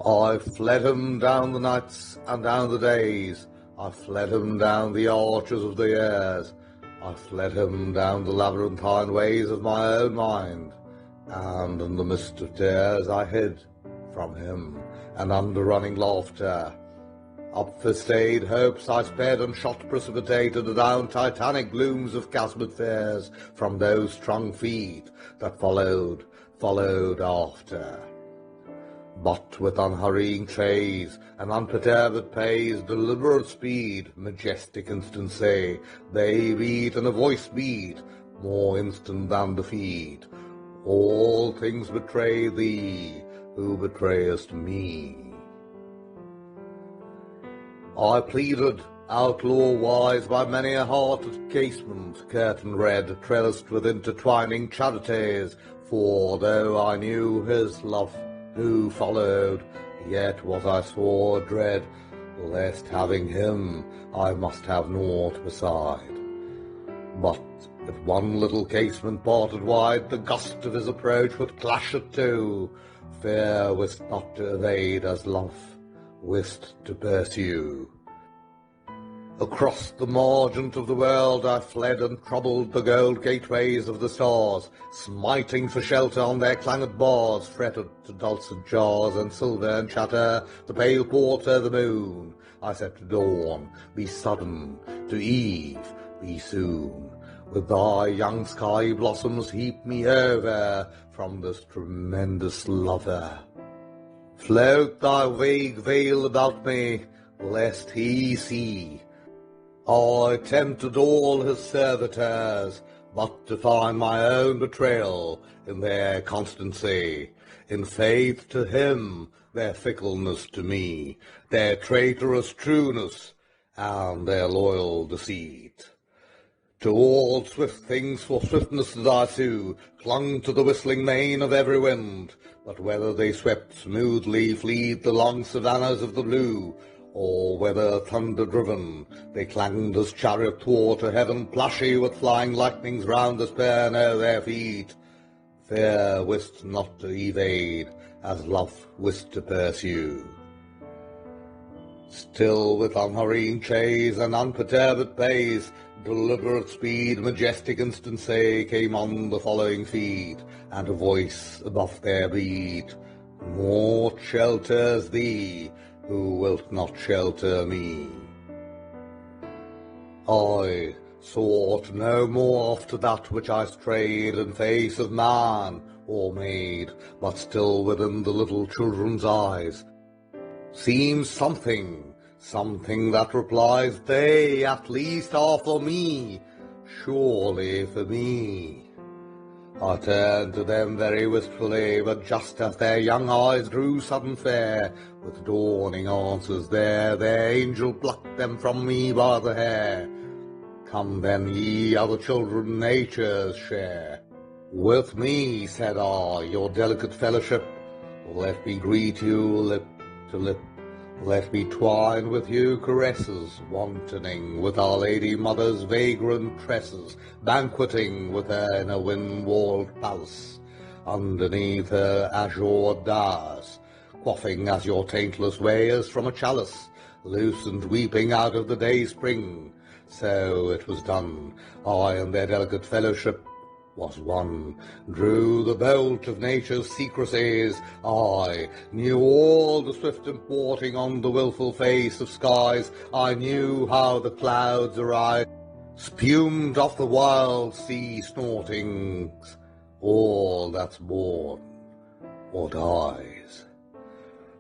I fled him down the nights and down the days, I fled him down the arches of the years, I fled him down the labyrinthine ways of my own mind, and in the mist of tears I hid from him, and under running laughter. Up for stayed hopes I sped and shot precipitated down titanic glooms of chasmed fears from those strong feet that followed after. But with unhurrying trays and unperturbed pace, deliberate speed, majestic instancy, they beat and a voice beat, more instant than defeat. All things betray thee, who betrayest me. I pleaded, outlaw-wise, by many a hearted casement, curtain red, trellised with intertwining charities, for though I knew his love who followed, yet was I sore dread, lest having him I must have naught beside. But if one little casement parted wide, the gust of his approach would clash it to. Fear wist not to evade as love wist to pursue. Across the margent of the world I fled and troubled the gold gateways of the stars, smiting for shelter on their clanged bars, fretted to dulcet jars and silver and chatter, the pale quarter, the moon. I said to dawn, be sudden, to eve, be soon. With thy young sky blossoms heap me over from this tremendous lover. Float thy vague veil about me, lest he see. I tempted all his servitors, but to find my own betrayal in their constancy, in faith to him, their fickleness to me, their traitorous trueness, and their loyal deceit. To all swift things for swiftness did I sue, clung to the whistling mane of every wind, but whether they swept smoothly fleet the long savannas of the blue, or whether thunder-driven they clanged as chariot toward to heaven, plushy with flying lightnings round despair near their feet. Fear wist not to evade, as love wist to pursue. Still with unhurrying chase and unperturbed pace, deliberate speed, majestic instancy, came on the following feet, and a voice above their beat, naught shelters thee, who wilt not shelter me. I sought no more after that which I strayed in face of man or maid, but still within the little children's eyes seems something that replies, they at least are for me, surely for me. I turned to them very wistfully, but just as their young eyes grew sudden fair, with dawning answers there, their angel plucked them from me by the hair. Come then, ye other children, nature's share. With me, said I, your delicate fellowship, let me greet you lip to lip. Let me twine with you caresses, wantoning with Our Lady Mother's vagrant tresses, banqueting with her in a wind-walled palace, underneath her azure dais, quaffing as your taintless way as from a chalice, loose and weeping out of the day-spring. So it was done. I and their delicate fellowship was one, drew the bolt of nature's secrecies. I knew all the swift importing on the wilful face of skies. I knew how the clouds arise, spumed off the wild sea snortings, all that's born or dies,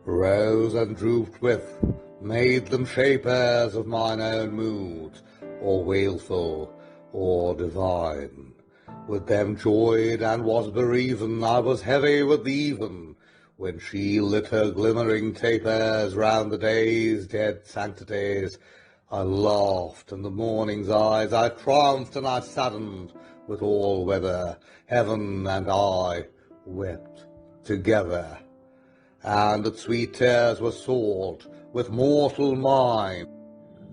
rose and drooped with, made them shapers of mine own mood, or wailful or divine. With them joyed and was bereaven, I was heavy with even, when she lit her glimmering tapers round the day's dead sanctities. I laughed in the morning's eyes, I triumphed and I saddened with all weather. Heaven and I wept together, and its sweet tears were sought with mortal mind.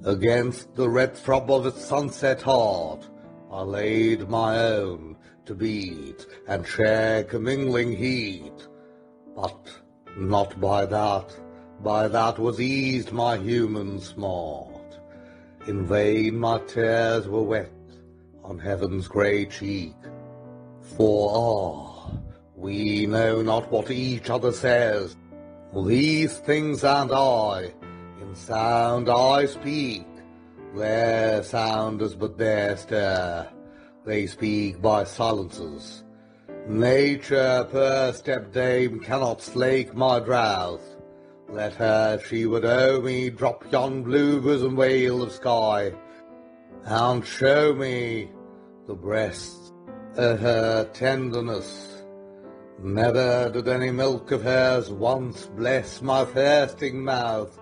Against the red throb of its sunset heart I laid my own to beat and share commingling heat, but not by that by that was eased my human smart. In vain my tears were wet on heaven's grey cheek, for we know not what each other says. These things and I, in sound I speak, their sound is but their stare, they speak by silences. Nature, per step-dame, cannot slake my drouth. Let her, if she would owe me, drop yon blue bosom whale of sky, and show me the breasts of her tenderness. Never did any milk of hers once bless my thirsting mouth.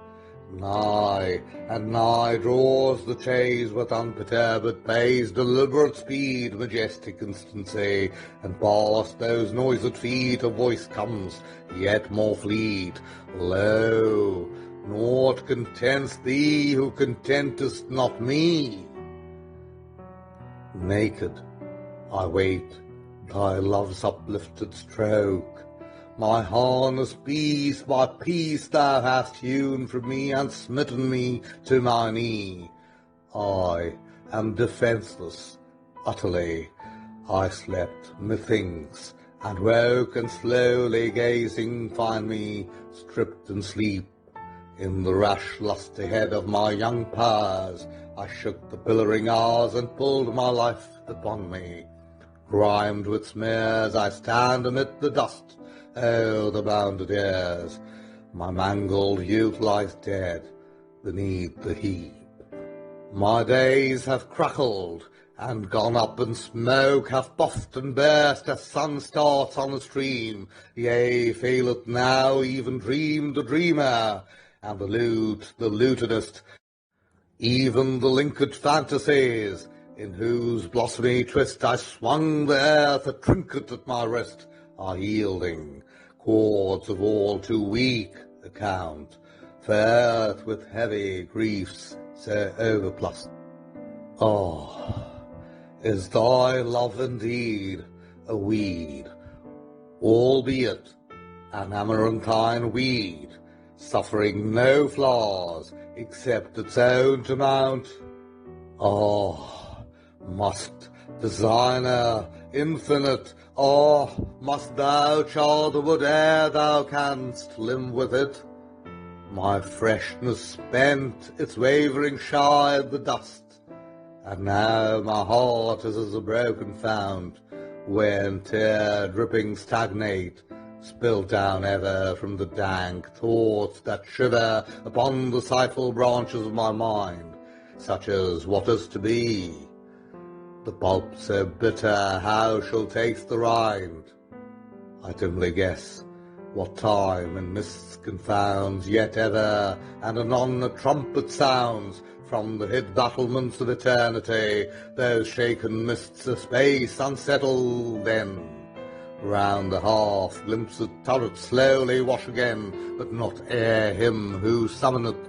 Nigh and nigh draws the chase with unperturbed pace, deliberate speed, majestic constancy, and past those noised feet a voice comes, yet more fleet. Lo, naught contents thee who contentest not me. Naked I wait thy love's uplifted stroke. My harness piece by piece thou hast hewn from me, and smitten me to my knee. I am defenceless, utterly. I slept, methinks, and woke, and slowly gazing find me stripped in sleep. In the rash lusty head of my young powers I shook the pillaring hours, and pulled my life upon me. Grimed with smears I stand amid the dust. Oh, the bounded years! My mangled youth lies dead beneath the heap. My days have crackled and gone up in smoke, have puffed and burst as sun starts on a stream. Yea, faileth now even dream the dreamer, and the lute the lutenist, even the linked fantasies, in whose blossomy twist I swung the earth, a trinket at my wrist, are yielding, chords of all too weak account, for earth with heavy griefs so overplus. Is thy love indeed a weed, albeit an amaranthine weed, suffering no flowers except its own to mount? Must designer infinite, must thou char the wood ere thou canst limn with it? My freshness spent, its wavering shied the dust, and now my heart is as a broken fount, when tear dripping stagnate, spilt down ever from the dank thoughts that shiver upon the sighful branches of my mind, such as what is to be. The pulp so bitter, how shall taste the rind? I dimly guess what time and mists confounds, yet ever and anon a trumpet sounds from the hid battlements of eternity. Those shaken mists of space unsettle then. Round the half glimpsed turret slowly wash again, but not ere him who summoneth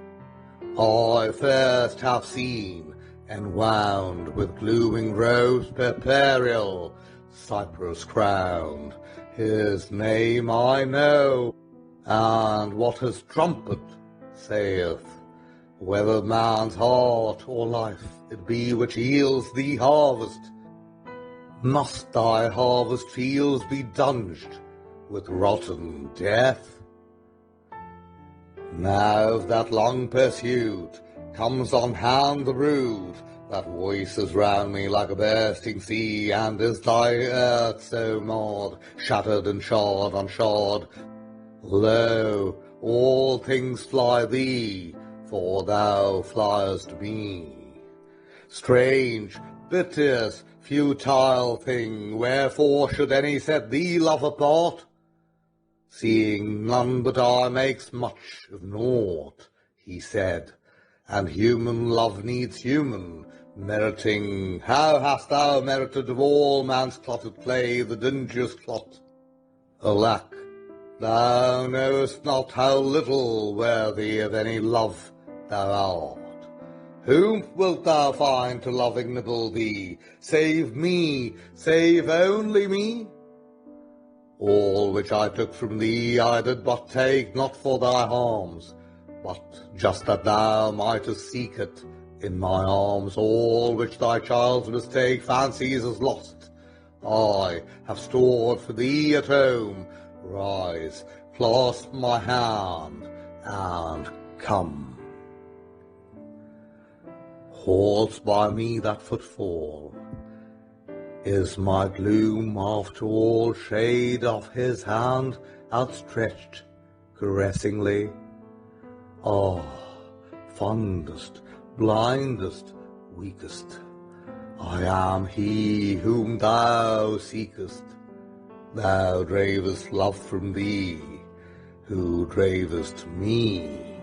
I first have seen, enwound with glooming robes purpureal, cypress-crowned. His name I know, and what his trumpet saith, whether man's heart or life it be which yields thee harvest. Must thy harvest fields be dunged with rotten death? Now that long pursuit comes on hand the brood, that voices round me like a bursting sea, and is thy earth so marred, shattered and shard on shard? Lo, all things fly thee, for thou fliest me. Strange, piteous, futile thing, wherefore should any set thee love apart? Seeing none but I makes much of naught, he said, and human love needs human, meriting. How hast thou merited of all man's clotted clay the dingiest clot? Alack, thou knowest not how little worthy of any love thou art. Whom wilt thou find to love ignoble thee, save me, save only me? All which I took from thee I did but take, not for thy harms, but just that thou mightest seek it in my arms. All which thy child's mistake fancies as lost, I have stored for thee at home. Rise, clasp my hand, and come. Halts by me that footfall. Is my gloom after all shade of his hand outstretched caressingly? Ah, fondest, blindest, weakest, I am he whom thou seekest. Thou dravest love from thee, who dravest me.